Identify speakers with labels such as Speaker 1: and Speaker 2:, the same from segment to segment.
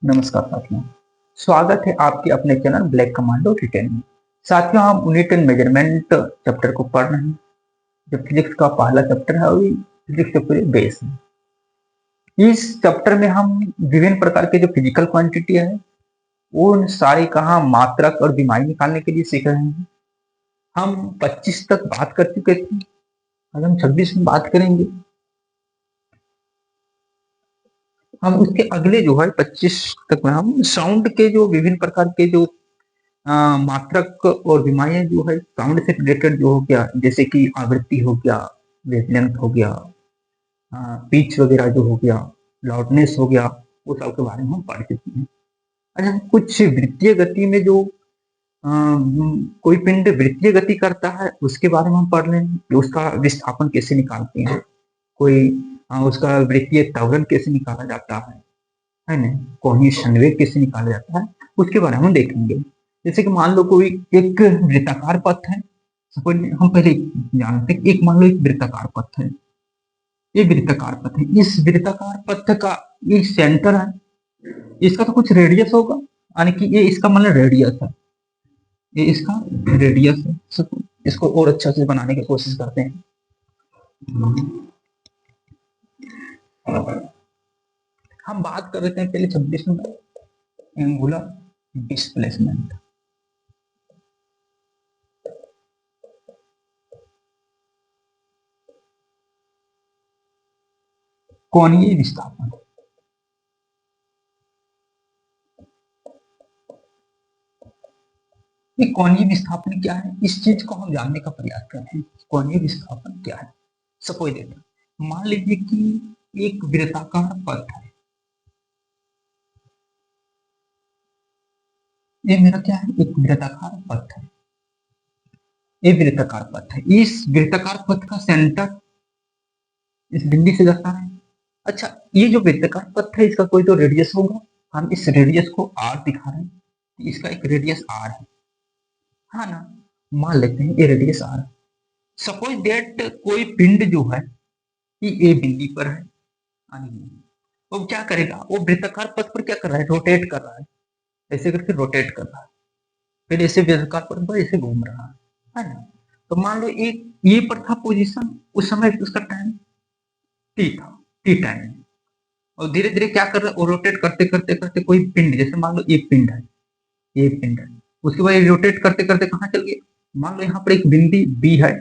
Speaker 1: नमस्कार साथियों, स्वागत है आपके अपने चैनल ब्लैक कमांडो डिटेल में। साथियों, हम यूनिट एंड मेजरमेंट चैप्टर को पढ़ रहे हैं। जो फिजिक्स का पहला चैप्टर है, वही फिजिक्स के पूरे बेस है। इस चैप्टर में हम विभिन्न प्रकार के जो फिजिकल क्वांटिटी है, उन सारी का हम मात्रक और बीमारी निकालने के लिए सीख रहे हैं। हम 25 तक बात कर चुके थे, आज हम 26 में बात करेंगे। हम उसके अगले जो है 25 तक में हम साउंड के जो विभिन्न प्रकार के जो मात्रक और बीमारियां जो है साउंड से रिलेटेड जो हो गया, जैसे कि आवृत्ति हो गया, वेवलेंथ हो गया, पिच वगैरह जो हो गया, लाउडनेस हो गया, वो सब के बारे में हम पढ़ चुके हैं। अच्छा, हम कुछ वृत्तीय गति में जो कोई पिंड वृत्तीय गति करता है उसके बारे में हम पढ़ लेंगे कि उसका विस्थापन कैसे निकालते हैं, कोई उसका वृत्तीय त्वरण कैसे निकाला जाता है ना, कोणीय संवेग कैसे निकाला जाता है, उसके बारे में हम देखेंगे। जैसे कि मान लो कोई एक वृत्ताकार पथ है, सपोज हम पहले जानते हैं, एक मान लो एक वृत्ताकार पथ है, ये वृत्ताकार पथ है, इस वृत्ताकार पथ का ये सेंटर है, इसका तो कुछ रेडियस होगा, यानी कि ये इसका मतलब रेडियस है, ये इसका रेडियस है। इसको और अच्छा से बनाने की कोशिश करते हैं। हम बात कर रहे थे पहले 26 में एंगुलर डिस्प्लेसमेंट। कोणीय विस्थापन, ये कोणीय विस्थापन क्या है, इस चीज को हम जानने का प्रयास करते हैं। कोणीय विस्थापन क्या है? सपोज देखिए, मान लीजिए कि एक वृत्ताकार पथ है, ये मेरा क्या है, एक वृत्ताकार पथ है, ये वृत्ताकार पथ है, इस वृत्ताकार पथ का सेंटर इस बिंदु से जाता है। अच्छा, ये जो वृत्ताकार पथ है, इसका कोई तो रेडियस होगा, हम इस रेडियस को आर दिखा रहे हैं, इसका एक रेडियस आर है, हाँ ना, मान लेते हैं ये रेडियस आर है। सपोज दैट कोई पिंड जो है कि ए बिंदु पर है, वो क्या करेगा, वो वृत्ताकार पथ पर क्या कर रहा है, रोटेट कर रहा है, ऐसे करके रोटेट कर रहा है, फिर ऐसे वृत्ताकार पथ पर ऐसे घूम रहा है ना। तो मान लो एक ये पर था पोजीशन, उस समय उसका टाइम टी था, टी टाइम, और धीरे धीरे क्या कर रहा है, वो रोटेट करते करते करते कोई पिंड, जैसे मान लो एक पिंड है, ये पिंड है, उसके बाद रोटेट करते करते कहाँ चल गया, मान लो यहाँ पर एक बिंदु बी है,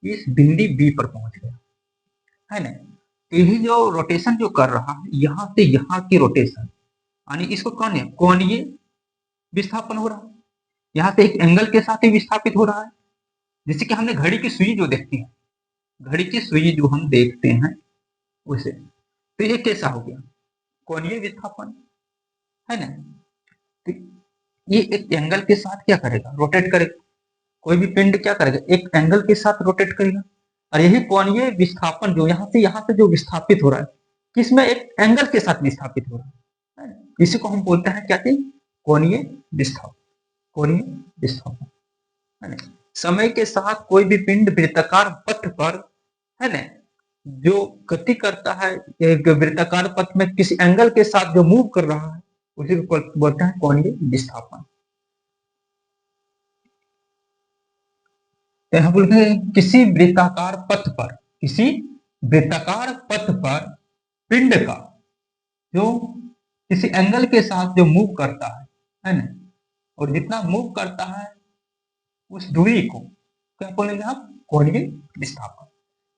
Speaker 1: इस बिंदु बी पर पहुंच गया, है ना। तो यही जो रोटेशन जो कर रहा है, यहाँ से यहाँ की रोटेशन, यानी इसको कौन है, कोणीय विस्थापन हो रहा है, यहाँ से एक एंगल के साथ ही विस्थापित हो रहा है। जैसे कि हमने घड़ी की सुई जो देखती है, घड़ी की सुई जो हम देखते हैं उसे, तो ये कैसा हो गया, कोणीय विस्थापन, है ना। तो ये एक एंगल के साथ क्या करेगा, रोटेट करेगा, कोई भी पिंड क्या करेगा, एक एंगल के साथ रोटेट करेगा, और यही कोणीय विस्थापन जो यहाँ से जो विस्थापित हो रहा है, किसमें, एक एंगल के साथ विस्थापित हो रहा है, इसी को हम बोलते हैं क्या चीज, कोणीय विस्थापन, कोणीय विस्थापन, है ना। समय के साथ कोई भी पिंड वृत्ताकार पथ पर, है ना, जो गति करता है, एक वृत्ताकार पथ में किसी एंगल के साथ जो मूव कर रहा है, उसी को बोलते हैं कोणीय विस्थापन। तो यहाँ बोलते हैं किसी वृत्ताकार पथ पर, किसी वृत्ताकार पथ पर पिंड का जो किसी एंगल के साथ जो मूव करता है ना, और जितना मूव करता है उस दूरी को क्या बोलेंगे आप, कोणीय विस्थापन।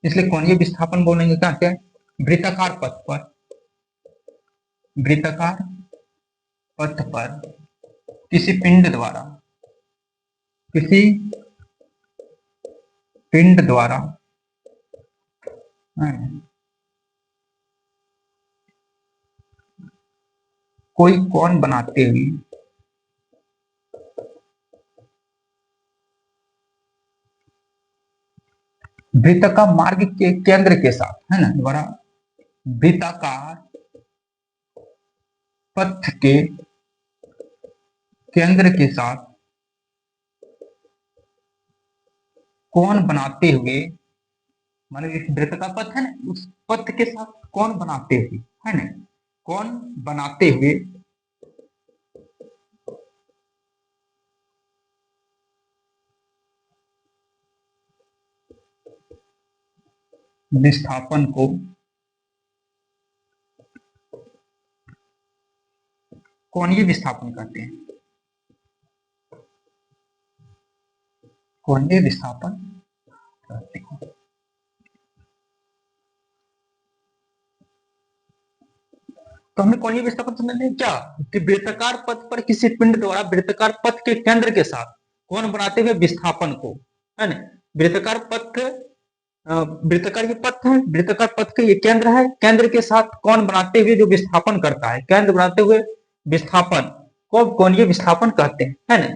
Speaker 1: इसलिए कोणीय विस्थापन बोलेंगे क्या, क्या वृत्ताकार पथ पर, वृत्ताकार पथ पर किसी पिंड द्वारा, किसी पिंड द्वारा, कोई कोण बनाते हुए, वृत्त का मार्ग के केंद्र के साथ, है ना, द्वारा वृत्ताकार पथ के केंद्र के साथ कोण बनाते हुए, मतलब इस वृत्त का पथ है ना, उस पथ के साथ कोण बनाते हुए, है ना, कोण बनाते हुए विस्थापन को कोणीय विस्थापन कहते हैं। कोणीय विस्थापन कहते हैं। तो हमने कोणीय विस्थापन समझने क्या कि वृत्ताकार पथ पर किसी पिंड द्वारा वृत्ताकार पथ के केंद्र के साथ कोण बनाते हुए विस्थापन को, है ना, वृत्ताकार पथ, वृत्ताकार ये पथ है, वृत्ताकार पथ के ये केंद्र है, केंद्र के साथ कोण बनाते हुए जो विस्थापन करता है, केंद्र बनाते हुए विस्थापन को कोणीय विस्थापन कहते हैं, है ना।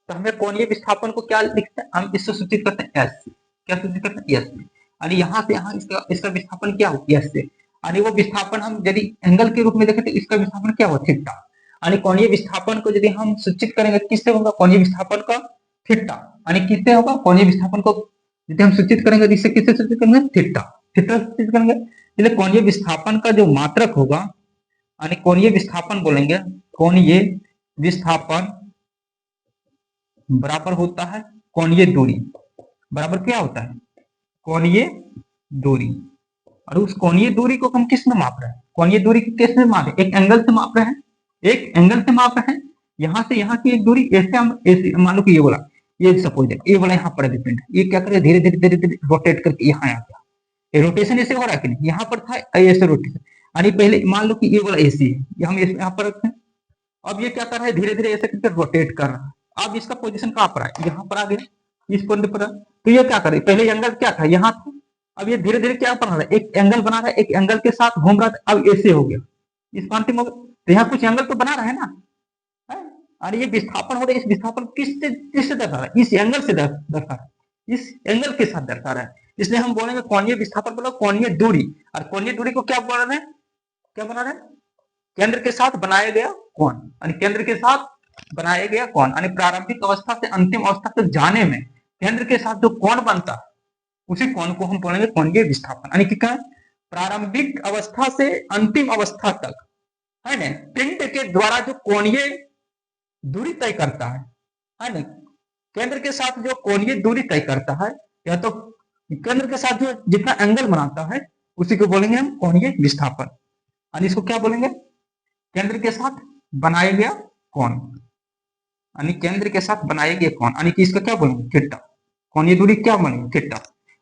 Speaker 1: तो हमें कोणीय विस्थापन को क्या लिखते हैं, हम इससे सूचित करते हैं एस से। क्या सूचित करते हैं, एस से। यानी यहाँ से यहाँ इसका विस्थापन क्या हो, एस से। यानी वो विस्थापन हम यदि एंगल के रूप में देखें तो इसका विस्थापन क्या हो, थीटा। यानी कोणीय विस्थापन को यदि हम सूचित करेंगे किससे होगा, कोणीय विस्थापन का थीटा। यानी किससे होगा, कोणीय विस्थापन को यदि हम सूचित करेंगे तो इससे किससे सूचित करेंगे, थीटा, थीटा सूचित करेंगे। इसलिए कोणीय विस्थापन का जो मात्रक होगा, यानी कोणीय विस्थापन बोलेंगे, कोणीय विस्थापन बराबर होता है कोणीय दूरी। बराबर क्या होता है, कोणीय दूरी। और उस कोणीय दूरी को हम किस में माप रहे हैं, कोणीय दूरी को किस में माप रहे हैं, एक एंगल से माप रहे हैं, एक एंगल से माप रहे हैं। यहाँ से यहाँ की एक दूरी ऐसे हम ऐसे मान लो कि ये बोला, ये सपोज ये वाला यहाँ पर डिपेंड है, ये क्या करे, धीरे धीरे धीरे धीरे रोटेट करके यहाँ आ गया। ये रोटेशन ऐसे हो रहा है कि नहीं, यहाँ पर था ऐसे रोटेशन। यानी पहले मान लो कि ये वाला एसी है, ये हम यहाँ पर रखते हैं। अब ये क्या कर रहा है, धीरे धीरे ऐसे करके रोटेट कर रहा है। अब इसका पोजीशन कहाँ पर है, यहाँ पर आ गया, इस पॉइंट पर। तो ये क्या करे, पहले एंगल क्या था, यहाँ था। अब ये धीरे धीरे क्या बना रहा है, एक एंगल बना रहा है, एक एंगल के साथ घूम रहा था, अब ऐसे हो गया, इस पांति में। तो यहाँ कुछ एंगल तो बना रहा है ना, और ये विस्थापन हो रहा है, इस विस्थापन किससे किससे दर्शा रहा है, इस एंगल से दर्शा रहा है, इस एंगल के साथ दर्शा रहा है। इसलिए हम बोलेंगे कोणीय विस्थापन बोलो कोणीय दूरी। और कोणीय दूरी को क्या बोल रहे हैं, क्या बना रहे हैं, केंद्र के साथ बनाया गया कोण। यानी केंद्र के साथ बनाया गया कोण, यानी प्रारंभिक अवस्था से अंतिम अवस्था तक जाने में केंद्र के साथ जो कोण बनता है उसी कोण को हम बोलेंगे कोणीय विस्थापन। यानी कि क्या, प्रारंभिक अवस्था से अंतिम अवस्था तक, है ना, पिंड के द्वारा जो कोणीय दूरी तय करता है ना, केंद्र के साथ जो कोणीय दूरी तय करता है, या तो केंद्र के साथ जो जितना एंगल बनाता है उसी को बोलेंगे हम कोणीय विस्थापन। यानी इसको क्या बोलेंगे, केंद्र के साथ बनाया गया कोण, यानी केंद्र के साथ बनाया गया कोण, यानी कि इसका क्या बोलेंगे, थीटा। कोणीय दूरी क्या बोलेंगे, थीटा।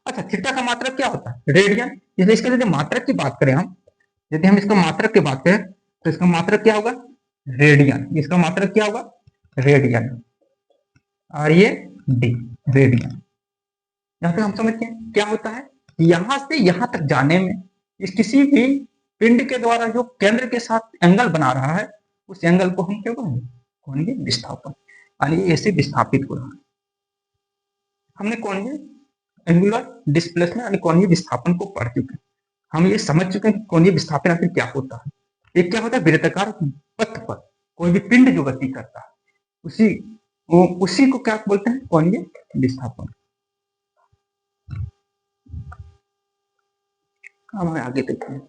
Speaker 1: अच्छा, थीटा का मात्रक क्या होता है, रेडियन। इसलिए इसके यदि मात्रक की बात करें हम, यदि हम इसका मात्रक की बात करें तो इसका मात्रक क्या होगा, रेडियन। इसका मात्रक क्या होगा, रेडियन, और ये डी, रेडियन। यहाँ पे हम समझते हैं क्या होता है, यहां से यहां तक जाने में इस किसी भी पिंड के द्वारा जो केंद्र के साथ एंगल बना रहा है उस एंगल को हम क्या बोलेंगे, कोणीय विस्थापन। यानी ऐसे विस्थापित हो रहा है। हमने कोणीय एंगुलर डिस्प्लेसमेंट यानी कोणीय विस्थापन को पढ़ चुके हैं। हम ये समझ चुके हैं कि कोणीय विस्थापन आखिर क्या होता है। एक क्या होता है, वृत्ताकार पथ पर कोई भी पिंड जो गति करता है उसी को क्या बोलते हैं, कोणीय विस्थापन। अब हमें आगे देखते हैं।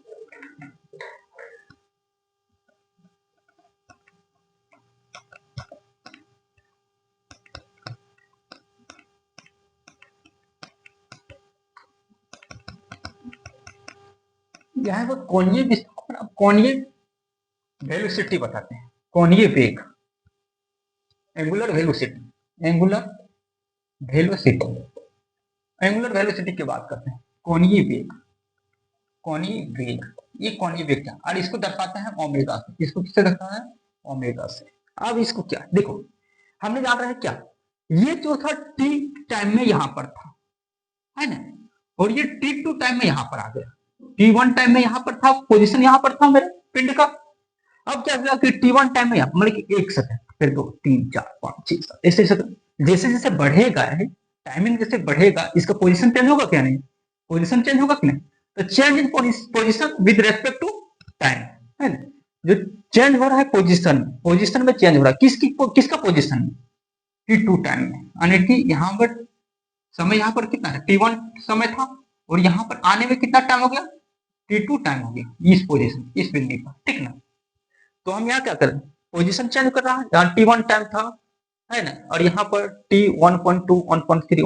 Speaker 1: यह है वो कोणीय विस्थापन। अब कोणीय वेलोसिटी बताते हैं, कोणीय वेग, angular velocity, angular velocity, angular velocity की बात करते हैं। कोणीय वेग, कोणीय वेग, ये कोणीय वेग क्या, और इसको दर्शाते हैं ओमेगा से। इसको किससे दर्शाते हैं, ओमेगा से। अब इसको क्या, देखो हमने जान रहे हैं क्या, ये जो था टी टाइम में यहां पर था, है ना, और ये t2 टाइम में यहां पर आ गया। t1 टाइम में यहां पर था, पोजीशन यहां पर था मेरे पिंड का। अब क्या हुआ कि t1 टाइम में यहां मतलब कि 1 सेकंड, फिर 2 3 4 5 6 7 ऐसे जैसे जैसे बढ़ेगा है टाइमिंग, जैसे बढ़ेगा इसका पोजीशन चेंज होगा क्या, नहीं पोजीशन चेंज होगा कि नहीं। तो change in position with respect to time, है ना, जो चेंज हो रहा है पोजीशन में चेंज हो रहा है, किसका पोजीशन में, t2 टाइम में। यानी कि यहाँ पर समय यहाँ पर कितना है, t1 समय था, और यहाँ पर आने में कितना टाइम हो गया, t2 टाइम हो गया इस पोजीशन, इस बिंदु पर, ठीक ना। तो हम यहाँ क्या करें, पोजीशन चेंज कर रहा है, यहाँ t1 टाइम था, है ना, और यहाँ पर t 1.2 1.3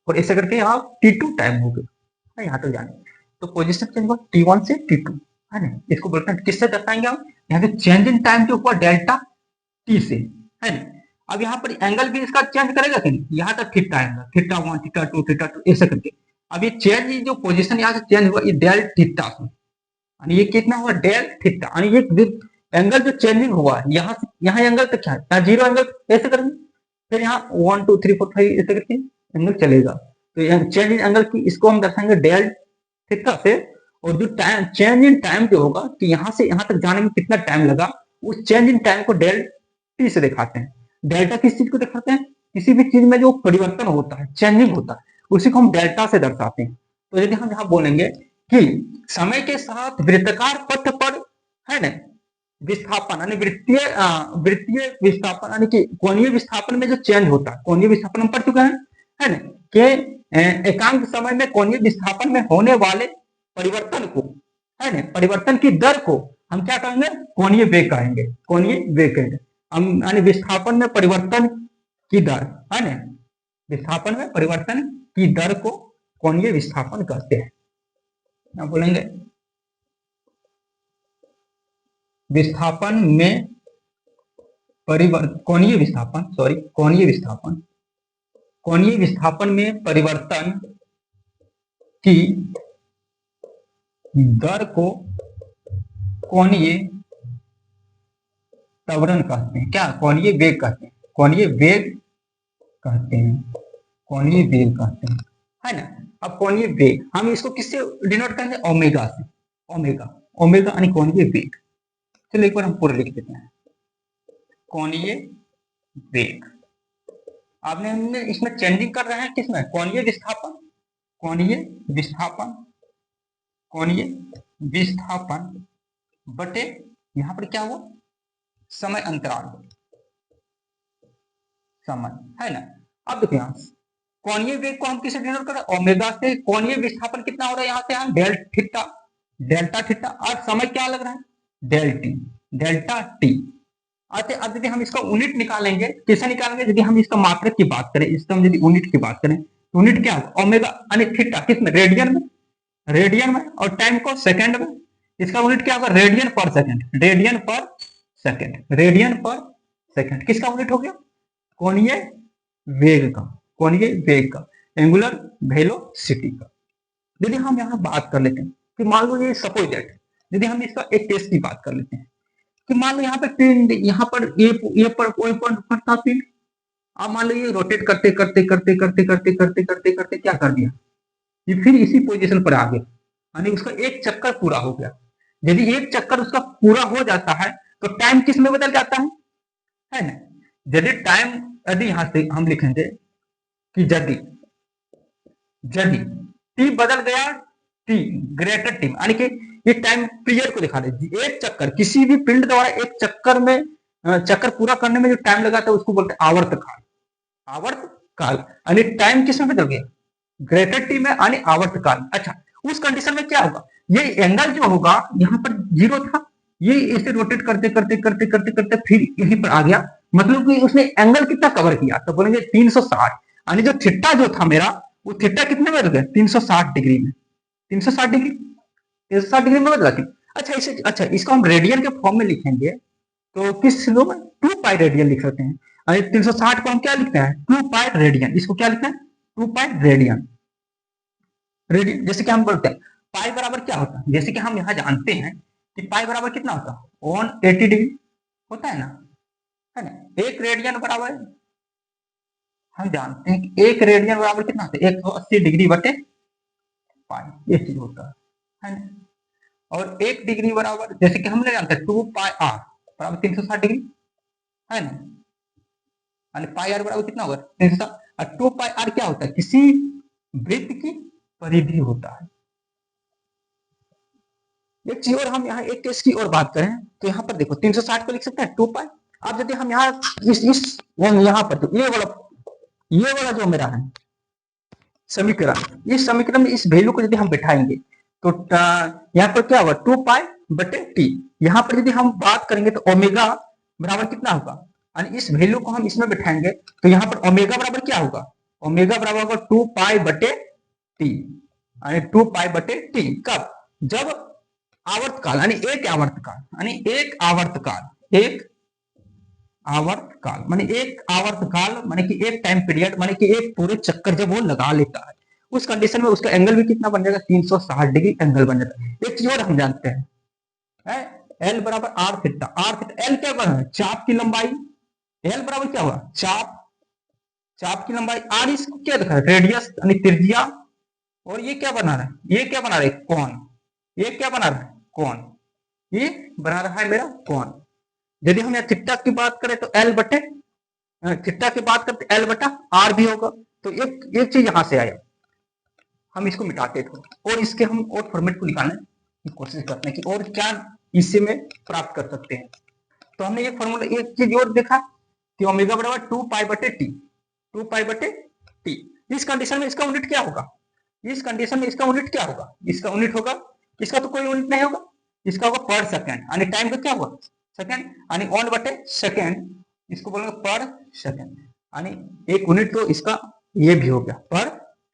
Speaker 1: और ऐसे करके यहाँ T2 टाइम हो गया, यहाँ तक जाने। तो पोजीशन चेंज हुआ T1 से T2, है ना। इसको बोलते हैं, किससे दर्शाएंगे हम, यहाँ से चेंज इन टाइम जो हुआ डेल्टा टी से, है ना। अब यहाँ पर एंगल भी इसका चेंज करेगा कि नहीं, यहाँ तक थीटा आएगा, थीटा 1 थीटा 2 ऐसे करके। अब ये चेंज जो पोजीशन यहाँ से चेंज हुआ, ये डेल थीटा से, यानी ये कितना हुआ, डेल थीटा, यानी ये एंगल जो चेंजिंग हुआ यहाँ से यहाँ एंगल तक क्या है, यहाँ 0 एंगल ऐसे करेंगे, फिर यहाँ 1 2 3 4 5 ऐसे करके एंगल चलेगा। तो चेंज इन एंगल की इसको हम दर्शाएंगे डेल थीटा से। और जो टाइम चेंज इन टाइम जो होगा कि यहाँ से यहाँ तक जाने में कितना टाइम लगा, उस चेंज इन टाइम को डेल टी से दिखाते हैं। डेल्टा किस चीज को दिखाते हैं, किसी भी चीज में जो परिवर्तन होता है, चेंजिंग होता है, उसी को हम डेल्टा से दर्शाते हैं। तो यदि हम यहाँ बोलेंगे कि समय के साथ वृत्ताकार पथ पर, है ना, विस्थापन यानी वृत्तीय विस्थापन यानी कि कोणीय विस्थापन में जो चेंज होता है, कोणीय विस्थापन हम पढ़ चुके हैं, है ना, कि एकांक समय में कोणीय विस्थापन में होने वाले परिवर्तन को, है ना, परिवर्तन की दर को हम क्या कहेंगे, कोणीय वेग कहेंगे, कोणीय वेग कहेंगे हम, यानी विस्थापन में परिवर्तन की दर, है ना, विस्थापन में परिवर्तन की दर को कोणीय विस्थापन कहते हैं। क्या बोलेंगे, विस्थापन में परिवर्तन, कोणीय विस्थापन, सॉरी कोणीय विस्थापन, कोणीय विस्थापन में परिवर्तन की दर को कोणीय त्वरण कहते हैं। क्या, कोणीय वेग कहते हैं, कोणीय वेग कहते हैं, कोणीय वेग कहते हैं, है ना। अब कोणीय वेग हम इसको किससे डिनोट करेंगे, ओमेगा से, ओमेगा, ओमेगा यानी कोणीय वेग। चलो एक बार हम पूरा लिख देते हैं, कोणीय वेग। आपने हमने इसमें चेंजिंग कर रहे हैं किसमें, कोणीय विस्थापन, कोणीय विस्थापन, कोणीय विस्थापन बटे यहां पर क्या हुआ, समय अंतराल, समय, है ना। अब देखो यहाँ कोणीय वेग को हम किसे डिनोट कर रहे हैं, ओमेगा से। कोणीय विस्थापन कितना हो रहा है यहाँ से, यहाँ डेल थीटा, डेल्टा थीटा, और समय क्या लग रहा है, डेल टी, डेल्टा टी। अच्छा, अब यदि हम इसका यूनिट निकालेंगे, कैसे निकालेंगे, यदि हम इसका मात्रक की बात करें, इसका हम यदि यूनिट की बात करें, तो यूनिट क्या होगा, ओमेगा यानी थीटा किसमें, रेडियन में, रेडियन में, और टाइम को सेकंड में। इसका यूनिट क्या होगा, रेडियन पर सेकंड, रेडियन पर सेकंड, रेडियन पर सेकंड। किसका यूनिट हो गया, कोणीय वेग का, कोणीय वेग का, एंगुलर वेलोसिटी का। यदि हम यहाँ बात कर लेते हैं कि मान लो ये सपोज दैट, यदि हम इसका एक टेस्ट की बात कर लेते हैं कि मान लो यहाँ पे पिंड, यहाँ पर ये पर कोई पॉइंट पर था पिंड, अब मान लो ये रोटेट करते करते करते करते करते करते करते करते क्या कर दिया, ये फिर इसी पोजीशन पर आ गया, यानी उसका एक चक्कर पूरा हो गया। यदि एक चक्कर उसका पूरा हो जाता है तो टाइम किस में बदल जाता है ना। यदि टाइम, यदि यहां से हम लिखेंगे कि यदि यदि टी बदल गया, टी ग्रेटर टी, यानी कि ये टाइम पीरियड को दिखा रहे, एक चक्कर किसी भी पिंड द्वारा एक चक्कर में, चक्कर पूरा करने में जो टाइम लगा था उसको बोलते हैं आवर्तकाल, आवर्तकाल, यानी टाइम किस में बदल गया, ग्रेटर टी में, यानी आवर्तकाल। अच्छा, उस कंडीशन में क्या होगा, ये एंगल जो होगा यहाँ पर 0 था, ये इसे रोटेट करते करते करते करते करते फिर यहीं पर आ गया, मतलब कि उसने एंगल कितना कवर किया, तो बोलेंगे 360, यानी जो थीटा जो था मेरा, वो थीटा कितने में बदल गया, 360 डिग्री में, 360 डिग्री, 360 डिग्री में बदला क्यों। अच्छा, इसे, अच्छा इसको हम रेडियन के फॉर्म में लिखेंगे तो किस लो में 2 पाई रेडियन लिख सकते हैं। 360 को हम क्या लिखते हैं, 2 पाई रेडियन, इसको क्या लिखते हैं, 2 पाई रेडियन, रेडियन। जैसे कि हम बोलते हैं पाई बराबर क्या होता है, जैसे कि हम यहाँ जानते हैं कि पाई बराबर कितना होता है, 180 डिग्री होता है ना। एक रेडियन बराबर, हम जानते हैं कि एक रेडियन बराबर कितना होता है, 180 डिग्री बटे पाई, ये चीज होता है ना। और एक डिग्री बराबर, जैसे कि हमने जानते हैं 2 पाई आर बराबर 360 डिग्री, है ना। पाई आर बराबर कितना होगा, 360। और 2 पाई आर क्या होता है, किसी वृत्त की परिधि होता है। एक चीज और, हम यहाँ एक केस की और बात करें तो यहाँ पर देखो 360 को लिख सकते हैं 2 पाई। अब यदि हम यहाँ इस यहाँ पर, तो ये वाला जो मेरा है समीकरण, इस समीकरण में इस वैल्यू को यदि हम बैठाएंगे तो यहाँ पर क्या होगा, 2 पाई बटे टी। यहाँ पर यदि हम बात करेंगे तो ओमेगा बराबर कितना होगा, और इस वैल्यू को हम इसमें बैठाएंगे तो यहाँ पर ओमेगा बराबर क्या होगा, ओमेगा बराबर होगा 2 पाई बटे टी, यानी 2 पाई बटे टी। कब? जब आवर्तकाल यानी एक आवर्तकाल, यानी एक आवर्तकाल, एक आवर्तकाल माने एक आवर्तकाल माने कि एक टाइम पीरियड माने कि एक पूरे चक्कर जब वो लगा लेता है, उस कंडीशन में उसका एंगल भी कितना बन जाएगा? 360 डिग्री एंगल बन जाता है। एक चीज और हम जानते हैं, एल बराबर R theta. R theta L क्या बना है? चाप की लंबाई। एल बराबर क्या हुआ? चाप, चाप की लंबाई। आर इसको क्या दिखा है? रेडियस यानी त्रिज्या। और ये क्या बना रहा है? ये क्या बना रहा है? कोण। ये क्या बना रहा है? कोण। ये बना रहा है मेरा कोण। यदि हम यहाँ थीटा की बात करें तो एल बटे, थीटा की बात करते एल बटा आर भी होगा। तो एक चीज यहां से आया, हम इसको मिटाते थे और इसके हम और फॉर्मेट को निकालने की कोशिश करते हैं कि और क्या इससे में प्राप्त कर सकते हैं। तो हमने ये फॉर्मूला, एक चीज और देखा कि ओमेगा बराबर 2 पाई बटे टी, 2 पाई बटे टी। इस कंडीशन में इसका यूनिट क्या होगा? इस कंडीशन में इसका यूनिट क्या होगा? इसका यूनिट होगा, इसका तो कोई यूनिट नहीं होगा, इसका होगा पर सेकेंड, यानी टाइम का क्या होगा? सेकेंड, यानी 1 बटे सेकेंड, इसको बोलेंगे पर सेकेंड, यानी एक यूनिट तो इसका ये भी हो गया पर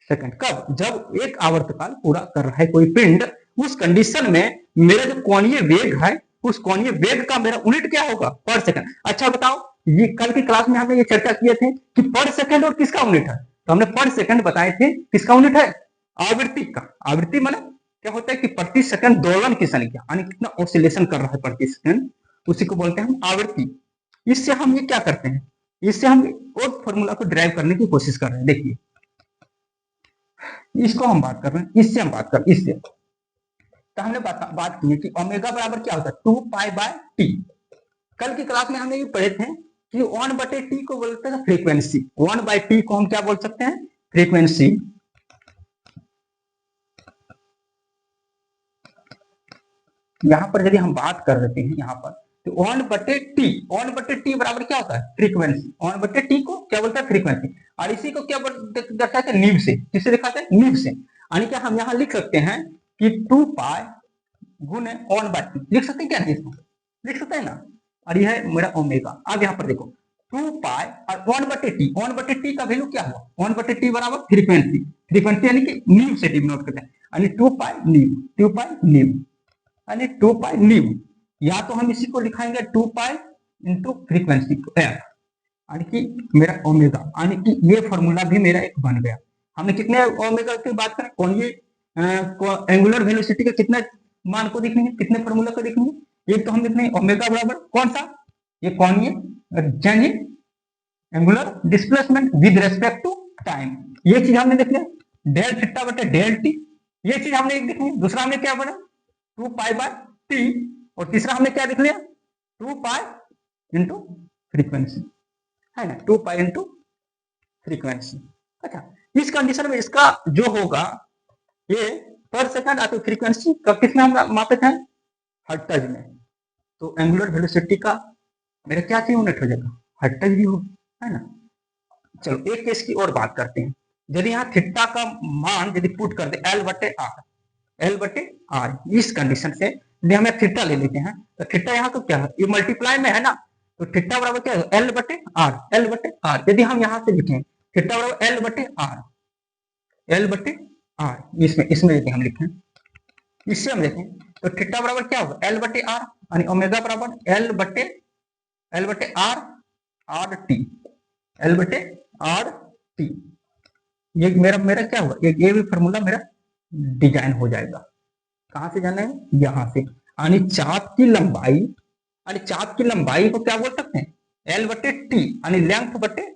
Speaker 1: सेकेंड। कब? जब एक आवर्तकाल पूरा कर रहा है कोई पिंड, उस कंडीशन में मेरा जो कोणीय वेग है, उस कोणीय वेग का मेरा यूनिट क्या होगा? पर सेकंड। अच्छा बताओ, ये कल की क्लास में हमने ये चर्चा किए थे कि पर सेकंड और किसका यूनिट है? तो हमने पर सेकंड बताए थे, किसका यूनिट है? आवृत्ति का। आवृत्ति माने क्या होता है कि प्रति सेकंड दोलन की संख्या, यानी कितना ऑसिलेशन कर रहा है प्रति सेकंड, उसी को बोलते हैं हम आवृत्ति। इससे हम ये क्या करते हैं? इससे हम और फॉर्मूला को ड्राइव करने की कोशिश कर रहे हैं। देखिए, इसको हम बात कर रहे हैं, इससे हम बात कर रहे हैं, इससे। तो हमने बात की है कि ओमेगा बराबर क्या होता है? 2 पाई बाय टी। कल की क्लास में हमने ये पढ़े थे कि 1 बटे टी को बोलते हैं फ्रीक्वेंसी। 1 बाय टी को हम क्या बोल सकते हैं? फ्रीक्वेंसी। यहां पर यदि हम बात कर लेते हैं यहां पर, तो 1 बटे टी बराबर क्या होता है? फ्रीक्वेंसी। 1 बटे टी को क्या बोलता है? फ्रीक्वेंसी। और इसी को क्या दर्शाते हैं? नीब से। किससे दिखाते हैं? नीब से। यानी क्या हम यहां लिख सकते हैं कि 2 पाई गुने 1 बाय टी। लिख सकते हैं क्या? नहीं, लिख सकते हैं ना। और यह है मेरा ओमेगा। अब यहाँ पर देखो 2 पाई और 1 बटे टी, 1 बटे टी का वैल्यू क्या हुआ? 1 बटे टी बराबर फ्रीक्वेंसी। फ्रीक्वेंसी यानी कि न्यू से डिनोट करते हैं, यानी 2 पाई न्यू, 2 पाई न्यू, यानी 2 पाई न्यू। या तो हम इसी को लिखाएंगे 2 पाई इंटू फ्रीक्वेंसी एफ, यानी कि मेरा ओमेगा, यानी कि ये फॉर्मूला भी मेरा एक बन गया। हमने कितने ओमेगा की बात करें? कौन ये एंगुलर वेलोसिटी के कितने मान को देखेंगे? कितने फॉर्मूला को देखेंगे? एक तो हम देखेंगे ओमेगा बराबर कौन सा? ये कौन ये change in angular displacement with respect to time. ये चीज हमने देख लिया, डेल थीटा बटे डेल टी। ये चीज हमने एक देख लिया। दूसरा हमने क्या बना? 2 पाई बाय टी। और तीसरा हमने क्या देख लिया? 2 पाई इंटू फ्रीक्वेंसी, है ना? 2 पाई इंटू फ्रीक्वेंसी। अच्छा, इस कंडीशन में इसका जो होगा ये पर सेकंड आपकी फ्रीक्वेंसी का कितना हम मापे थे? हर्ट्ज में। तो एंगुलर वेलोसिटी का मेरा क्या चाहिए? यूनिट हो जाएगा हर्ट्ज भी हो, है ना। चलो एक केस की और बात करते हैं। यदि यहाँ थीटा का मान यदि पुट कर दे एल बटे आर, एल बटे आर, इस कंडीशन से यदि हम थीटा ले लेते हैं तो थीटा यहाँ का क्या है? ये मल्टीप्लाई में है ना, तो थीटा बराबर क्या है? एल बटे आर, एल बटे आर। यदि हम यहाँ से लिखें थीटा बराबर एल बटे आर, एल बटे आर, इसमें इसमें यदि हम लिखें, इससे हम देखें तो थीटा बराबर क्या होगा? एल बटे आर, यानी ओमेगा बराबर एल बटे आर, आर टी, एल बटे आर टी। ये मेरा मेरा क्या होगा? ये भी फॉर्मूला मेरा डिजाइन हो जाएगा। कहां से जाना है? यहां से। यानी चाप की लंबाई, यानी चाप की लंबाई को क्या बोल सकते हैं? एल बटे टी, यानी लेंथ बटे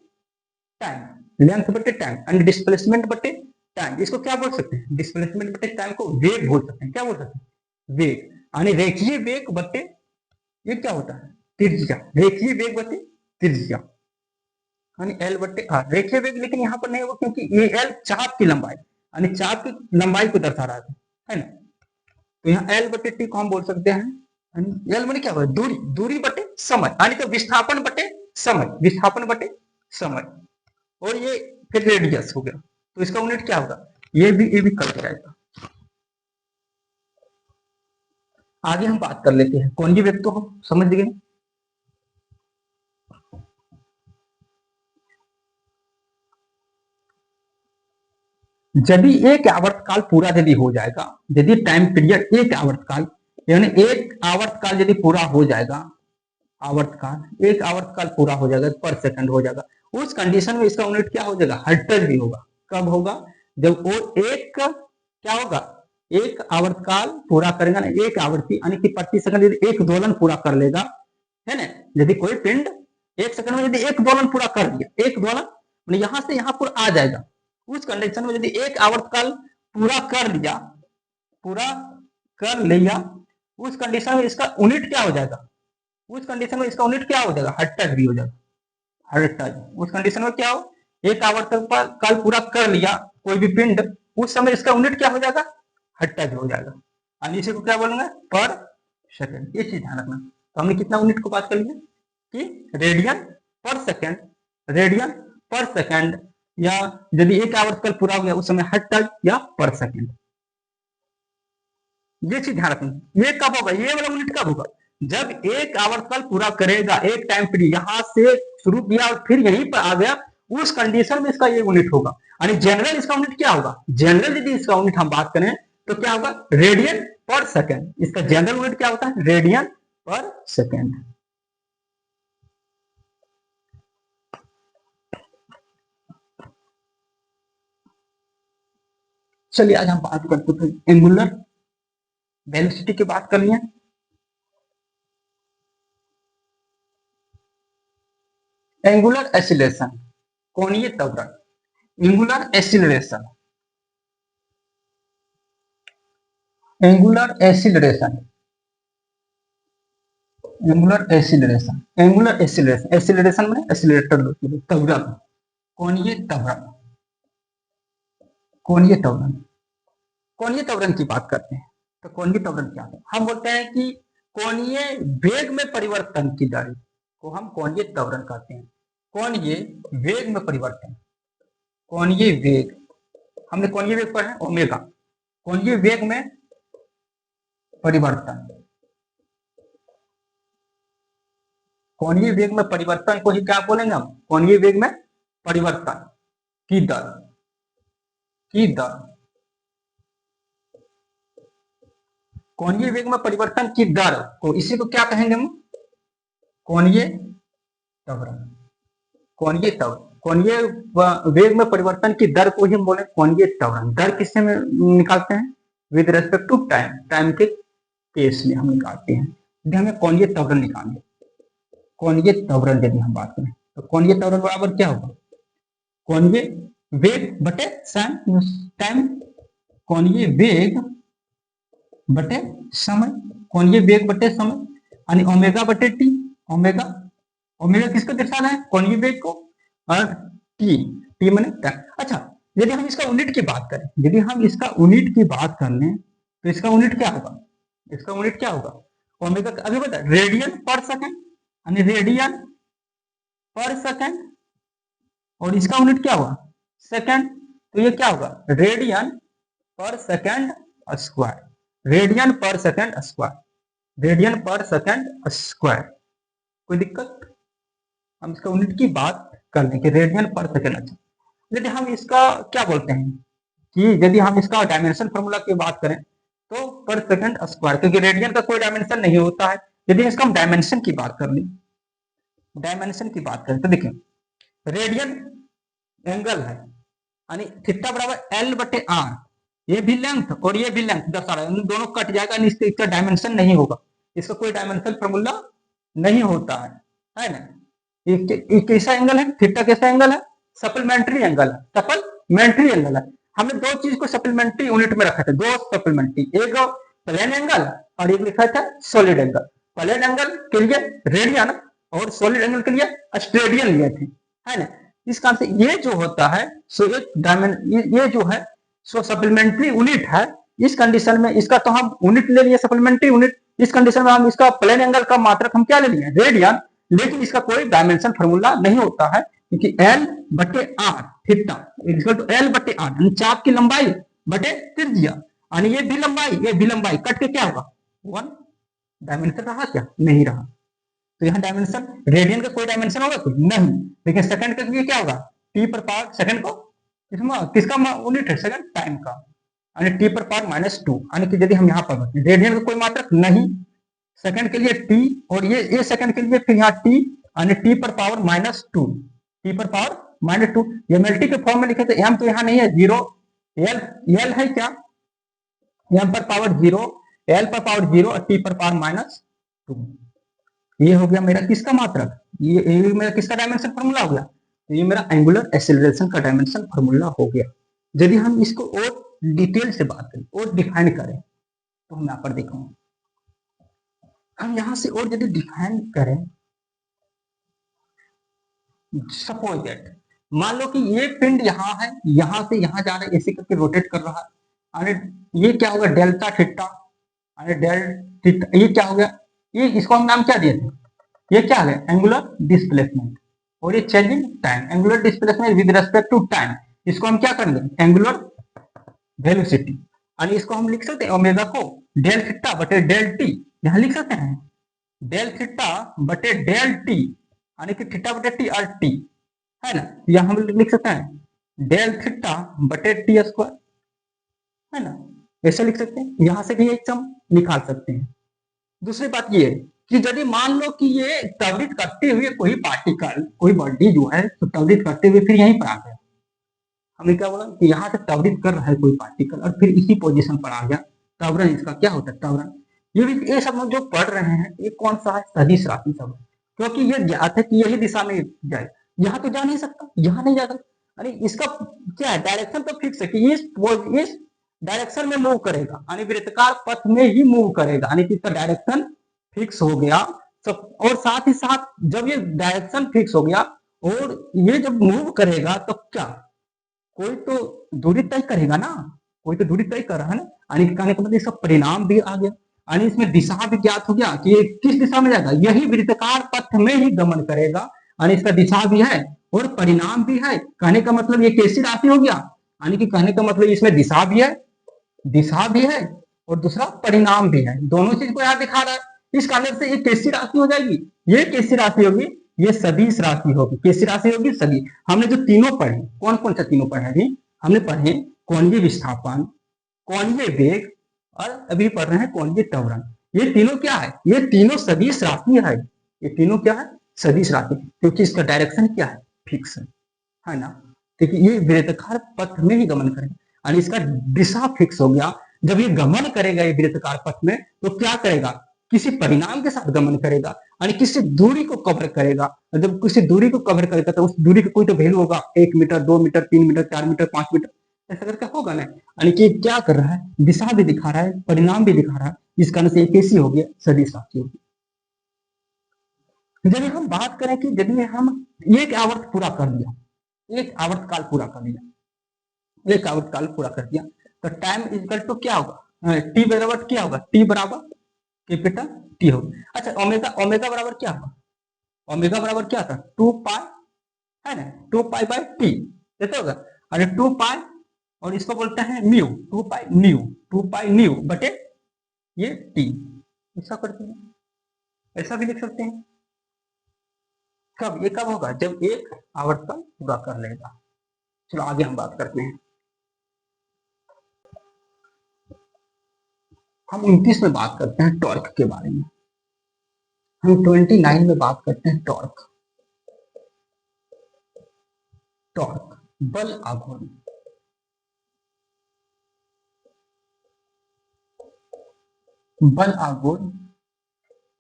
Speaker 1: टाइम, लेंथ बटे टाइम, यानी डिस्प्लेसमेंट बटे टाइम। इसको क्या बोल सकते हैं? डिस्प्लेसमेंट बटे टाइम को वेग बोल सकते हैं। क्या बोल सकते हैं? वेग, यानी रेखीय वेग बटे, ये क्या होता है? त्रिज्या। रेखीय वेग बटे त्रिज्या, यानी एल बटे आर। रेखीय वेग लेकिन यहाँ पर नहीं होगा क्योंकि ये एल चाप की लंबाई, यानी चाप की लंबाई को दर्शा रहा है ना। तो यहाँ एल बटे टी को हम बोल सकते हैं, एल माने क्या होगा? दूरी, दूरी बटे समय, यानी कि विस्थापन बटे समय, विस्थापन बटे समय। और ये फिर रेडियस हो गया, तो इसका यूनिट क्या होगा? ये भी कट जाएगा। आगे हम बात कर लेते हैं कौन जी वेग, तो हम समझ गए। यदि एक आवर्तकाल पूरा यदि हो जाएगा, यदि टाइम पीरियड एक आवर्तकाल यानी एक आवर्तकाल यदि पूरा हो जाएगा, आवर्तकाल एक आवर्तकाल पूरा हो जाएगा पर सेकंड हो जाएगा, उस कंडीशन में इसका यूनिट क्या हो जाएगा, हर्ट्ज भी होगा। कब होगा, जब वो एक क्या होगा, एक आवर्तकाल पूरा करेगा ना, एक आवर्ती यानी कि प्रति सेकंड यदि एक दोलन पूरा कर लेगा, है ना, यदि कोई पिंड एक सेकंड में यदि एक दोलन पूरा कर दिया, एक दोलन यहां से यहां पर आ जाएगा, उस कंडीशन में यदि एक आवर्तकाल पूरा कर लिया, पूरा कर लिया, उस कंडीशन में इसका यूनिट क्या हो जाएगा, उस कंडीशन में इसका यूनिट क्या हो जाएगा, हर्ट्ज भी हो जाएगा, हर्ट्ज। उस कंडीशन में क्या हो, एक आवर्तक काल पूरा कर लिया कोई भी पिंड, उस समय इसका यूनिट क्या हो जाएगा, हर्ट्ज हो जाएगा, और इसी को क्या बोलेंगे, पर सेकंड। ये चीज ध्यान रखना। तो हमने कितना यूनिट को बात कर लिया कि रेडियन पर सेकंड, रेडियन पर सेकंड, या यदि एक आवर्तकाल पूरा हो गया उस समय हर्ट्ज या पर सेकंड। ये चीज ध्यान रखना। ये कब होगा, ये वाला यूनिट कब होगा, जब एक आवर्तकाल पूरा करेगा, एक टाइम पीरियड यहां से शुरू किया और फिर यहीं पर आ गया, उस कंडीशन में इसका ये यूनिट होगा। यानी जनरल इसका यूनिट क्या होगा, जनरल यदि इसका यूनिट हम बात करें तो क्या होगा, रेडियन पर सेकंड। इसका जनरल यूनिट क्या होता है, रेडियन पर सेकंड। चलिए आज हम बात करते थे एंगुलर वेलोसिटी की बात कर लिए। एंगुलर एक्सीलरेशन, कोणीय त्वरण, angular acceleration, angular acceleration, angular acceleration, angular acceleration, acceleration में एक्सीलरेटर त्वरण, कोणीय त्वरण, कोणीय त्वरण, कोणीय त्वरण की बात करते हैं। तो कोणीय त्वरण क्या है, हम बोलते हैं कि कोणीय वेग में परिवर्तन की दर को हम कोणीय त्वरण कहते हैं। कोणीय वेग में परिवर्तन, कोणीय वेग, हमने कोणीय वेग पढ़ा है ओमेगा, कोणीय वेग में परिवर्तन, कोणीय वेग में परिवर्तन को ही क्या बोलेंगे हम, कोणीय वेग में परिवर्तन की दर, की दर, कोणीय वेग में परिवर्तन की दर को, इसी को क्या कहेंगे हम, कोणीय त्वरण, कोणीय त्वरण, कोणीय वेग में परिवर्तन की दर को ही हम बोले कोणीय त्वरण। दर किससे में निकालते हैं, with respect to time, time के केस में हम निकालते हैं। यदि हमें कोणीय त्वरण निकालना, कोणीय त्वरण यदि हम बात करें तो कोणीय त्वरण बराबर क्या होगा, कोणीय वेग बटे टाइम, कोणीय वेग बटे समय, कोणीय वेग बटे समय, यानी ओमेगा बटे टी, ओमेगा, ओमेगा किसको दर्शाना है, कोणीय वेग को, और टी, टी माने टाइम। अच्छा, यदि हम इसका यूनिट की बात करें, यदि हम इसका यूनिट की बात कर लें तो इसका यूनिट क्या होगा, इसका यूनिट क्या होगा, ओमेगा अभी बता, रेडियन पर सेकंड, यानी रेडियन पर सेकंड, और इसका यूनिट क्या हुआ, सेकंड, तो ये क्या होगा, रेडियन पर सेकंड स्क्वायर, रेडियन पर सेकंड स्क्वायर, रेडियन पर सेकंड स्क्वायर। कोई दिक्कत, हम इसका यूनिट की बात कर लें कि रेडियन पर सेकंड। अच्छा, यदि हम इसका क्या बोलते हैं कि यदि हम इसका डायमेंशन फॉर्मूला की बात करें तो पर सेकंड स्क्वायर, क्योंकि रेडियन का कोई डायमेंशन नहीं होता है। यदि इसका हम डायमेंशन की बात कर लें, डायमेंशन की बात करें तो देखिए, रेडियन एंगल है, यानी थीटा बराबर एल बटे आर, ये भी लेंथ और ये भी लेंथ दर्शा रहा है, दोनों कट जाएगा, इसका डायमेंशन नहीं होगा, इसका कोई डायमेंशन फॉर्मूला नहीं होता है ना। ये कैसा एंगल है, थीटा कैसा एंगल है, सप्लीमेंट्री एंगल है, सप्लीमेंट्री एंगल है। हमने दो चीज को सप्लीमेंट्री यूनिट में रखा था, दो सप्लीमेंट्री, एक प्लेन एंगल और एक लिखा था सॉलिड एंगल। प्लेन एंगल के लिए रेडियन और सॉलिड एंगल के लिए स्टेडियन लिए थे, है ना। इस कारण से ये जो होता है सो एक ये जो है सो सप्लीमेंट्री यूनिट है। इस कंडीशन में इसका तो हम यूनिट ले लिए सप्लीमेंट्री यूनिट, इस कंडीशन में हम इसका प्लेन एंगल का मात्रक हम क्या ले लिए, रेडियन, लेकिन इसका कोई डायमेंशन फॉर्मूला नहीं होता है, क्योंकि एल बटे R theta equal to L बटे आर, चाप की लंबाई बटे त्रिज्या, यानी ये भी लंबाई ये भी लंबाई कट के क्या होगा, वन। डायमेंशन रहा क्या, नहीं रहा। तो यहाँ डायमेंशन, रेडियन का कोई डायमेंशन होगा कोई नहीं, लेकिन सेकंड के लिए क्या होगा, टी पर पावर सेकंड को इसमें किसका यूनिट है सेकंड टाइम का, यानी टी पर पावर -2, यानी कि यदि हम यहाँ पर रेडियन का कोई मात्रक नहीं, सेकंड के लिए टी, और ये सेकंड के लिए फिर यहाँ टी, यानी टी पर पावर -2, टी पर पावर -2। ये मल्टी के फॉर्म में लिखे थे, एम तो यहाँ नहीं है, 0, एल है क्या, एम पर पावर 0, एल पर पावर 0 और टी पर पावर -2। ये हो गया मेरा किसका मात्रक, ये मेरा किसका डायमेंशन फॉर्मूला हो गया, तो ये मेरा एंगुलर एक्सेलरेशन का डायमेंशन फॉर्मूला हो गया। यदि हम इसको और डिटेल से बात करें और डिफाइन करें तो हम यहाँ पर देखूंगा, हम यहाँ से और यदि डिफाइन करें, सपोज दैट, मान लो कि ये पिंड यहाँ है, यहाँ से यहाँ जा रहा है, ऐसे करके रोटेट कर रहा है, ये क्या होगा डेल्टा थीटा, डेल थीटा, ये क्या हो गया, ये इसको हम नाम क्या दिए थे, ये क्या है एंगुलर डिस्प्लेसमेंट, और ये changing time, angular displacement with respect to time, इसको हम क्या करेंगे एंगुलर वेलोसिटी, और इसको हम लिख सकते हैं ओमेगा को डेल थीटा बटे डेल टी, यहाँ लिख सकते हैं डेल थीटा बटे डेल टी, यानी कि थीटा बटे टी और टी है ना, यहाँ हम लिख सकते हैं डेल थीटा बटे टी स्क्वायर, है ना, ऐसे लिख सकते हैं, यहाँ से भी एक सम निकाल सकते हैं। दूसरी बात ये है कि यदि मान लो कि ये त्वरित करते हुए कोई पार्टिकल, कोई बॉडी जो है तो त्वरित करते हुए फिर यहीं पर आ गया, हमने क्या बोला कि यहाँ से त्वरित कर रहा है कोई पार्टिकल और फिर इसी पोजीशन पर आ गया, त्वरण इसका क्या होता है त्वरण। ये सब हम जो पढ़ रहे हैं ये कौन सा है सदिश राशि सब, क्योंकि ये ज्ञात है कि यही दिशा में जाए, यहाँ तो जा नहीं सकता, यहाँ नहीं जा सकता, अरे इसका क्या है डायरेक्शन तो फिक्स है कि इस डायरेक्शन में मूव करेगा, यानी वृत्तकार पथ में ही मूव करेगा, यानी कि इसका डायरेक्शन फिक्स हो गया सब, और साथ ही साथ जब ये डायरेक्शन फिक्स हो गया और ये जब मूव करेगा तो क्या कोई तो दूरी तय करेगा ना, कोई तो दूरी तय कर रहा है ना, यानी कहने का मतलब इसका परिणाम भी आ गया, यानी इसमें दिशा भी ज्ञात हो गया कि ये किस दिशा में जाएगा, यही वृत्ताकार पथ में ही गमन करेगा, यानी इसका दिशा भी है और परिणाम भी है, कहने का मतलब ये कैसी राशि हो गया, यानी कि कहने का मतलब इसमें दिशा भी है और दूसरा परिणाम भी है, दोनों चीज को यहाँ दिखा रहा है, इस कारण से ये कैसी राशि हो जाएगी, ये कैसी राशि होगी, ये सदिश राशि होगी, कैसी राशि होगी सदिश। हमने जो तीनों पढ़े, कौन कौन सा तीनों पढ़े अभी हमने पढ़े, कोणीय विस्थापन, कोणीय वेग और अभी पढ़ रहे हैं कोणीय त्वरण, ये तीनों क्या है, ये तीनों सदिश राशि है, ये तीनों क्या है सदिश राशि, क्योंकि इसका डायरेक्शन क्या है फिक्स है ना, क्योंकि ये वृत्ताकार पथ में ही गमन करेगा, और इसका दिशा फिक्स हो गया, जब ये गमन करेगा ये वृत्ताकार पथ में तो क्या करेगा किसी परिणाम के साथ गमन करेगा, यानी किसी दूरी को कवर करेगा, जब किसी दूरी को कवर करेगा तो उस दूरी का कोई तो वैल्यू होगा, 1 metre 2 metre 3 metre 4 metre 5 metre, ऐसा करके होगा ना, यानी कि क्या कर रहा है दिशा भी दिखा रहा है परिणाम भी दिखा रहा है, इस कारण से कैसी हो गया सदिश राशि होगी। यदि हम बात करें कि यदि हम एक आवर्त पूरा कर दिया, एक आवर्तकाल पूरा कर दिया, एक आवर्तकाल पूरा कर दिया तो टाइम इक्वल टू क्या होगा टी बराबर क्या होगा, टी बराबर कैपिटल टी होगा। अच्छा ओमेगा, ओमेगा बराबर क्या होगा, ओमेगा बराबर क्या था 2 पाई है ना, 2 पाई बाय टी ऐसा होगा, अरे 2 पाई और इसको बोलते हैं new, 2 pi nu, 2 pi nu बटे ये टी, ऐसा करते हैं, ऐसा भी लिख सकते हैं। कब ये कब होगा जब एक आवर्तकाल पूरा कर लेगा। चलो आगे हम बात करते हैं, हम 29 में बात करते हैं टॉर्क के बारे में, हम 29 में बात करते हैं टॉर्क, टॉर्क बल आघूर्ण, बल आघूर्ण,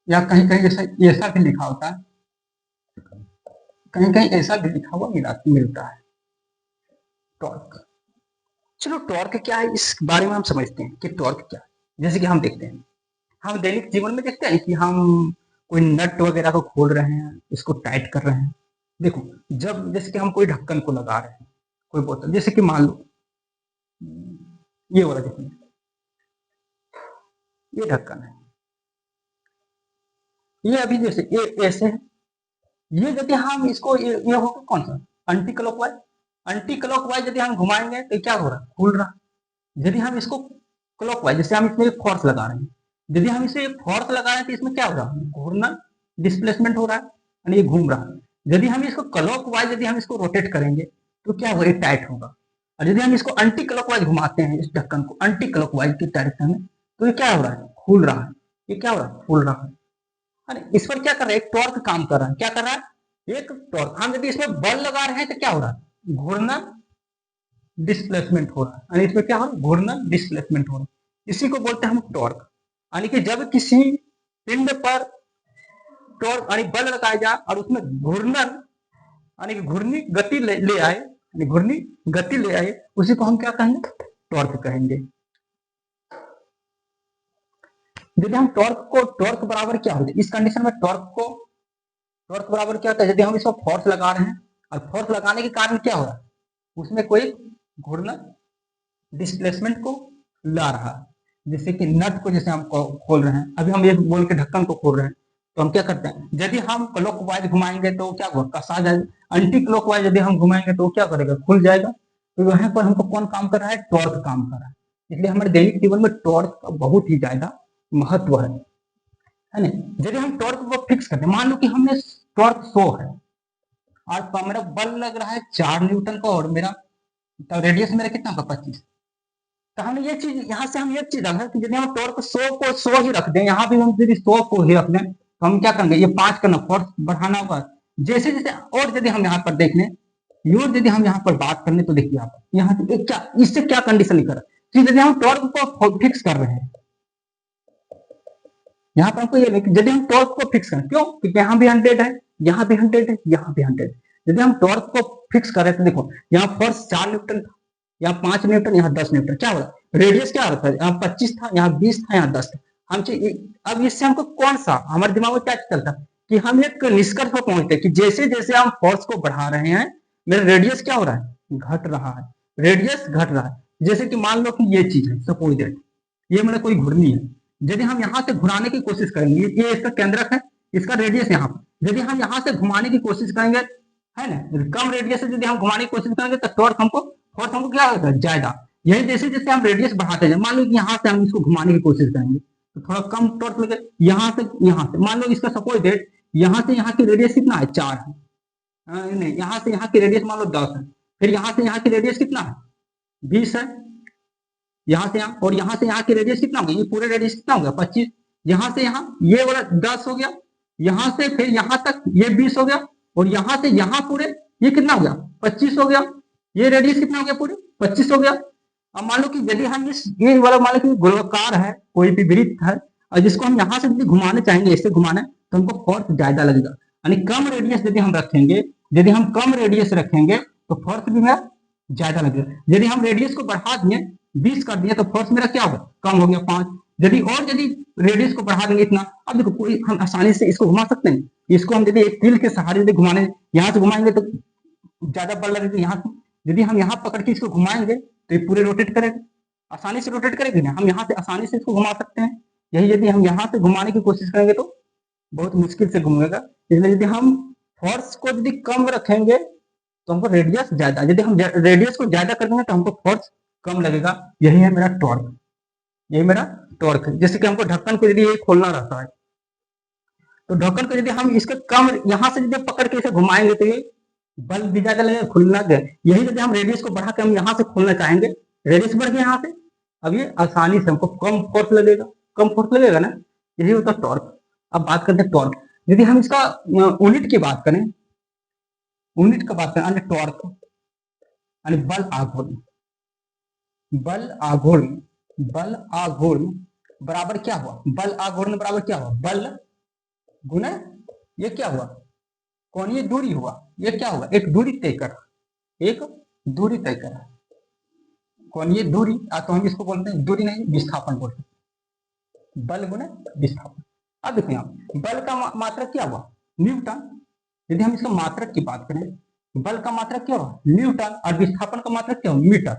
Speaker 1: या कहीं कहीं ऐसा भी लिखा होता है, कहीं कहीं ऐसा भी लिखा हुआ मिलता है टॉर्क। चलो टॉर्क क्या है इस बारे में हम समझते हैं कि टॉर्क क्या है। जैसे कि हम देखते हैं, हम दैनिक जीवन में देखते हैं कि हम कोई नट वगैरह को खोल रहे हैं, इसको टाइट कर रहे हैं, देखो जब जैसे कि हम कोई ढक्कन को लगा रहे हैं, कोई बोतल, जैसे कि मान लो ये वाला देखिए, ये ढक्कन है, ये अभी जैसे ये ऐसे है, ये यदि हम इसको ये होगा कौन सा एंटी क्लॉकवाइज, एंटी क्लॉकवाइज यदि हम घुमाएंगे तो क्या हो रहा है खुल रहा है, यदि हम इसको क्लॉकवाइज जैसे हम इसमें फोर्स लगा रहे हैं, यदि हम इसे फोर्स लगा रहे हैं तो इसमें क्या हो रहा है घूर्णन डिस्प्लेसमेंट हो रहा है, ये घूम रहा है। यदि हम इसको क्लॉकवाइज यदि हम इसको रोटेट करेंगे तो क्या होगा टाइट होगा, और यदि हम इसको एंटी क्लॉकवाइज घुमाते हैं, इस ढक्कन को एंटी क्लॉकवाइज की डायरेक्शन में, तो ये क्या हो रहा है, खुल रहा है। ये क्या हो रहा है, खुल रहा है। इस पर क्या कर रहा है, एक टॉर्क काम कर रहा है। क्या कर रहा है, एक टॉर्क। हम यदि इसमें बल लगा रहे हैं तो क्या हो रहा है, घूर्णन डिस्प्लेसमेंट हो रहा है। यानी इसमें क्या हो रहा है, घूर्णन डिस्प्लेसमेंट हो रहा है। इसी को बोलते हैं हम टॉर्क। यानी कि जब किसी पिंड पर टॉर्क यानी बल लगाया जाए और उसमें घूर्णन यानी कि घूर्णी गति ले आए, यानी घूर्णी गति ले आए, उसी को हम क्या कहेंगे, टॉर्क कहेंगे। यदि हम टॉर्क बराबर क्या होता है इस कंडीशन में, टॉर्क बराबर क्या होता है, यदि हम इसको फोर्स लगा रहे हैं और फोर्स लगाने के कारण क्या हो रहा है, उसमें कोई घूर्णन डिस्प्लेसमेंट को ला रहा है। जैसे कि नट को जैसे हम खोल रहे हैं, अभी हम ये बोल के ढक्कन को खोल रहे हैं, तो हम क्या करते हैं, यदि हम क्लॉकवाइज घुमाएंगे तो क्या होगा, कसा जाएगा। एंटी क्लॉकवाइज यदि हम घुमाएंगे तो क्या करेगा, खुल जाएगा। तो यहाँ पर हमको कौन काम कर रहा है, टॉर्क काम कर रहा है। इसलिए हमारे दैनिक जीवन में टॉर्क का बहुत ही ज्यादा महत्व है ना। यदि हम टॉर्क को फिक्स करते हैं, मान लो कि हमने टॉर्क 100 है और मेरा बल लग रहा है 4 न्यूटन का, और मेरा तो रेडियस मेरा कितना होगा, 25। तो हमने ये चीज यहाँ से हम ये चीज रखा कि यदि हम टॉर्क 100 को 100 ही रख दें, यहाँ भी हम यदि 100 को ही रख दें, तो हम क्या करेंगे, ये 5 करना, फोर्स बढ़ाना होगा जैसे जैसे। और यदि हम यहाँ पर देख लें, यदि हम यहाँ पर बात करने, तो देखिए आप यहाँ से क्या, इससे क्या कंडीशन लिखा है कि यदि हम टॉर्क को फिक्स कर रहे हैं, यहाँ पर हमको ये यदि हम टॉर्क को फिक्स करें, क्यों, क्योंकि यहाँ भी 100 है, यहाँ भी 100 है, यहाँ भी 100। यदि हम टॉर्क को फिक्स करें तो देखो, यहाँ फोर्स 4 न्यूटन था, यहाँ 5 न्यूटन, यहाँ 10 न्यूटन। क्या होगा, रेडियस क्या होता है, यहाँ 25 था, यहाँ 20 था, यहाँ 10 था। हम अब इससे हमको कौन सा, हमारे दिमाग में क्या चलता कि हम एक निष्कर्ष पर पहुंचते कि जैसे जैसे हम फोर्स को बढ़ा रहे हैं, मेरा रेडियस क्या हो रहा है, घट रहा है, रेडियस घट रहा है। जैसे कि मान लो कि ये चीज है, सपोज दैट ये मेरा कोई घूर्णी है। यदि हम यहाँ से घुमाने की कोशिश करेंगे, ये इसका केंद्रक है, इसका रेडियस यहाँ पर, यदि हम यहाँ से घुमाने की कोशिश करेंगे, है ना, कम रेडियस से यदि हम घुमाने की कोशिश करेंगे तो टॉर्क हमको, फोर्स हमको क्या होगा, ज्यादा। यही जैसे जैसे हम रेडियस बढ़ाते हैं, मान लो कि यहाँ से हम इसको घुमाने की कोशिश करेंगे तो थोड़ा कम टॉर्क लगे। यहाँ से मान लो इसका सपोज डेट, यहाँ से यहाँ की रेडियस कितना है, 4 है, नहीं, यहाँ से यहाँ की रेडियस मान लो 10 है, फिर यहाँ से यहाँ की रेडियस कितना है, 20 है, यहाँ से यहाँ, और यहाँ से यहाँ की रेडियस कितना हो गया, ये पूरे रेडियस कितना हो गया, 25। यहाँ से यहाँ ये वाला 10 हो गया, यहाँ से फिर यहाँ तक ये 20 हो गया, और यहाँ से यहाँ पूरे ये कितना हो गया, 25 हो गया। ये रेडियस कितना हो गया, पूरे 25 हो गया। अब मान लो कि यदि हम ये वाला मान लो कि गोलाकार है, कोई भी वृत्त है, और जिसको हम यहाँ से यदि घुमाने चाहेंगे, इससे घुमाना है, तो हमको फोर्स ज्यादा लगेगा। यानी कम रेडियस यदि हम रखेंगे, यदि हम कम रेडियस रखेंगे तो फोर्स भी मेरा ज्यादा लगेगा। यदि हम रेडियस को बढ़ा दिए, 20 कर दिया, तो फोर्स मेरा क्या होगा, कम हो गया, 5। यदि रेडियस को बढ़ा देंगे इतना, अब देखो कोई हम आसानी से इसको घुमा सकते हैं। इसको हम यदि एक कील के सहारे यदि घुमाने, यहाँ से घुमाएंगे तो ज्यादा बल लगेगा यहाँ से। यदि हम यहाँ पकड़ के इसको घुमाएंगे तो ये पूरे रोटेट करेगा, आसानी से रोटेट करेगी ना, हम यहाँ से आसानी से इसको घुमा सकते हैं। यही यदि हम यहाँ से घुमाने की कोशिश करेंगे तो बहुत मुश्किल से घूमेगा। इसलिए यदि हम फोर्स को यदि कम रखेंगे तो हमको रेडियस ज्यादा, यदि हम रेडियस को ज्यादा कर देंगे तो हमको फोर्स कम लगेगा। यही है मेरा टॉर्क, यही मेरा टॉर्क है। जैसे कि हमको ढक्कन को यदि ये खोलना रहता है, तो ढक्कन को यदि हम इसके कम यहाँ से यदि पकड़ के इसे घुमाएंगे तो ये बल भी ज्यादा लगेगा, खुलना गया। यही यदि हम रेडियस को बढ़ा के हम यहाँ से खोलना चाहेंगे, रेडियस बढ़ गया यहाँ से, अब ये आसानी से हमको कम फोर्स लगेगा, कम फोर्स लगेगा ना, यही होता है टॉर्क। अब बात करते हैं टॉर्क। यदि हम इसका यूनिट की बात करें, यूनिट का बात करें, टॉर्क यानी बल आघूर्ण, बल आघूर्ण, बल आघूर्ण बराबर क्या हुआ, बल आघूर्ण बराबर क्या हुआ, बल गुना ये क्या हुआ, कोणीय दूरी हुआ। ये क्या हुआ, एक दूरी तय कर, एक दूरी तय कर, कोणीय दूरी, तो हम इसको बोलते हैं दूरी नहीं, विस्थापन बोलते हैं, बल गुना विस्थापन। अब देखो यहाँ बल का मात्रक क्या हुआ, न्यूटन। यदि हम इसका मात्रक की बात करें, बल का मात्रक क्या हुआ, न्यूटन, और विस्थापन का मात्रक क्या हुआ, मीटर,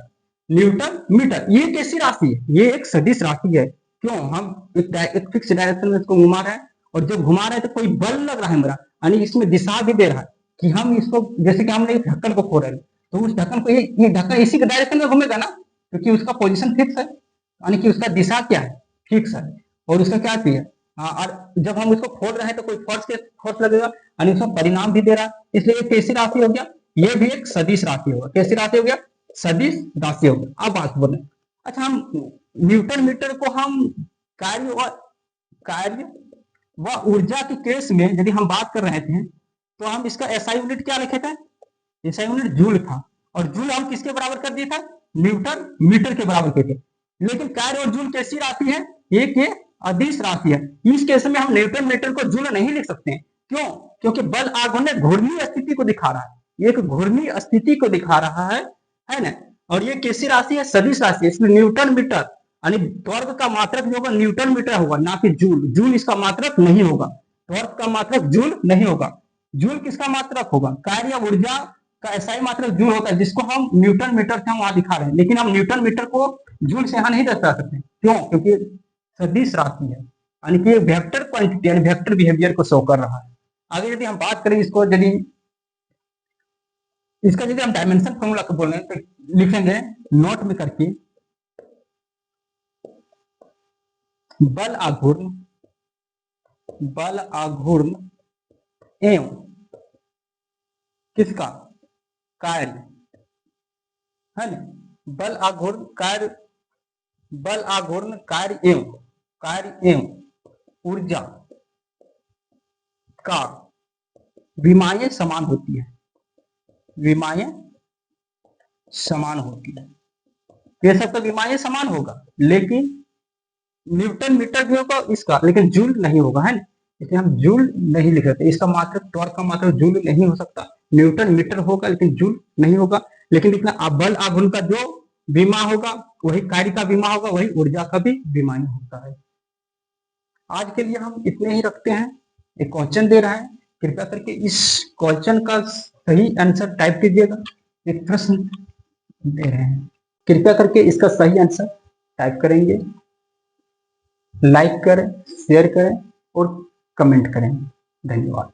Speaker 1: न्यूटन मीटर। ये कैसी राशि है, ये एक सदिश राशि है। क्यों, हम एक फिक्स डायरेक्शन में इसको घुमा रहे हैं, और जब घुमा रहे हैं तो कोई बल लग रहा है मेरा, यानी इसमें दिशा भी दे रहा है कि हम इसको, जैसे कि हमने ढक्कन को खोल रहे हैं, तो उस ढक्कन को ये ढक्कन इसी के डायरेक्शन में घूमेगा ना, क्योंकि उसका पोजीशन फिक्स है, यानी कि उसका दिशा क्या है, फिक्स है, और उसका क्या है। और जब हम इसको खोल रहे हैं तो कोई फोर्स लगेगा, यानी उसका परिणाम भी दे रहा है। इसलिए ये कैसी राशि हो गया, ये भी एक सदिश राशि होगा। कैसी राशि हो गया, सदिश राशि होगा। अब बात बोले, अच्छा हम न्यूटन मीटर को हम कार्य व ऊर्जा के केस में यदि हम बात कर रहे थे तो हम इसका एसआई यूनिट क्या लिखे थे? एसआई यूनिट जूल था, और जूल हम किसके बराबर कर दिया था? न्यूटन मीटर के बराबर किए थे। लेकिन कार्य और जूल कैसी राशि है? एक ये अदिश राशि है। इस केस में हम न्यूटन मीटर को जूल नहीं लिख सकते। क्यों? क्योंकि बल आघूर्ण घूर्णी स्थिति को दिखा रहा है, एक घूर्णी स्थिति को दिखा रहा है ना। और ये कैसी राशि है? सदिश राशि है, इसलिए न्यूटन मीटर यानी त्वरक का मात्रक जो होगा न्यूटन मीटर होगा, ना कि जूल। जूल इसका मात्रक नहीं होगा, त्वरक का मात्रक जूल नहीं होगा। जूल किसका मात्रक होगा? कार्य या ऊर्जा का ऐसा ही मात्रक जूल होता है, जिसको हम न्यूटन मीटर से हम वहां दिखा रहे हैं। लेकिन हम न्यूटन मीटर को जूल से यहाँ नहीं दर्शा सकते। क्यों? क्योंकि सदिश राशि है, यानी कि वेक्टर क्वांटिटी यानी वेक्टर बिहेवियर को शो कर रहा है। आगे यदि हम बात करें इसको, यदि इसका यदि हम डायमेंशन फॉर्मूला को बोल रहे हैं तो लिखेंगे नोट में करके, बल आघूर्ण एवं किसका? कार्य, है ना। बल आघूर्ण कार्य एवं ऊर्जा का विमाएं समान होती है, विमाएं समान होती है। ये सब तो विमाएं समान होगा, लेकिन न्यूटन मीटर भी होगा इसका, लेकिन जूल नहीं होगा, है ना। इसलिए हम जूल नहीं लिख सकते। इसका मात्रक, त्वरक का मात्रक जूल नहीं हो सकता। न्यूटन मीटर होगा लेकिन जूल नहीं होगा। लेकिन इतना बल आघूर्ण का जो विमा होगा वही कार्य का विमा होगा, वही ऊर्जा का भी विमा होता है। आज के लिए हम इतने ही रखते हैं। एक क्वेश्चन दे रहा है, कृपया करके इस क्वेश्चन का सही आंसर टाइप कीजिएगा। एक प्रश्न दे रहे हैं, कृपया करके इसका सही आंसर टाइप करेंगे, लाइक करें, शेयर करें और कमेंट करें। धन्यवाद।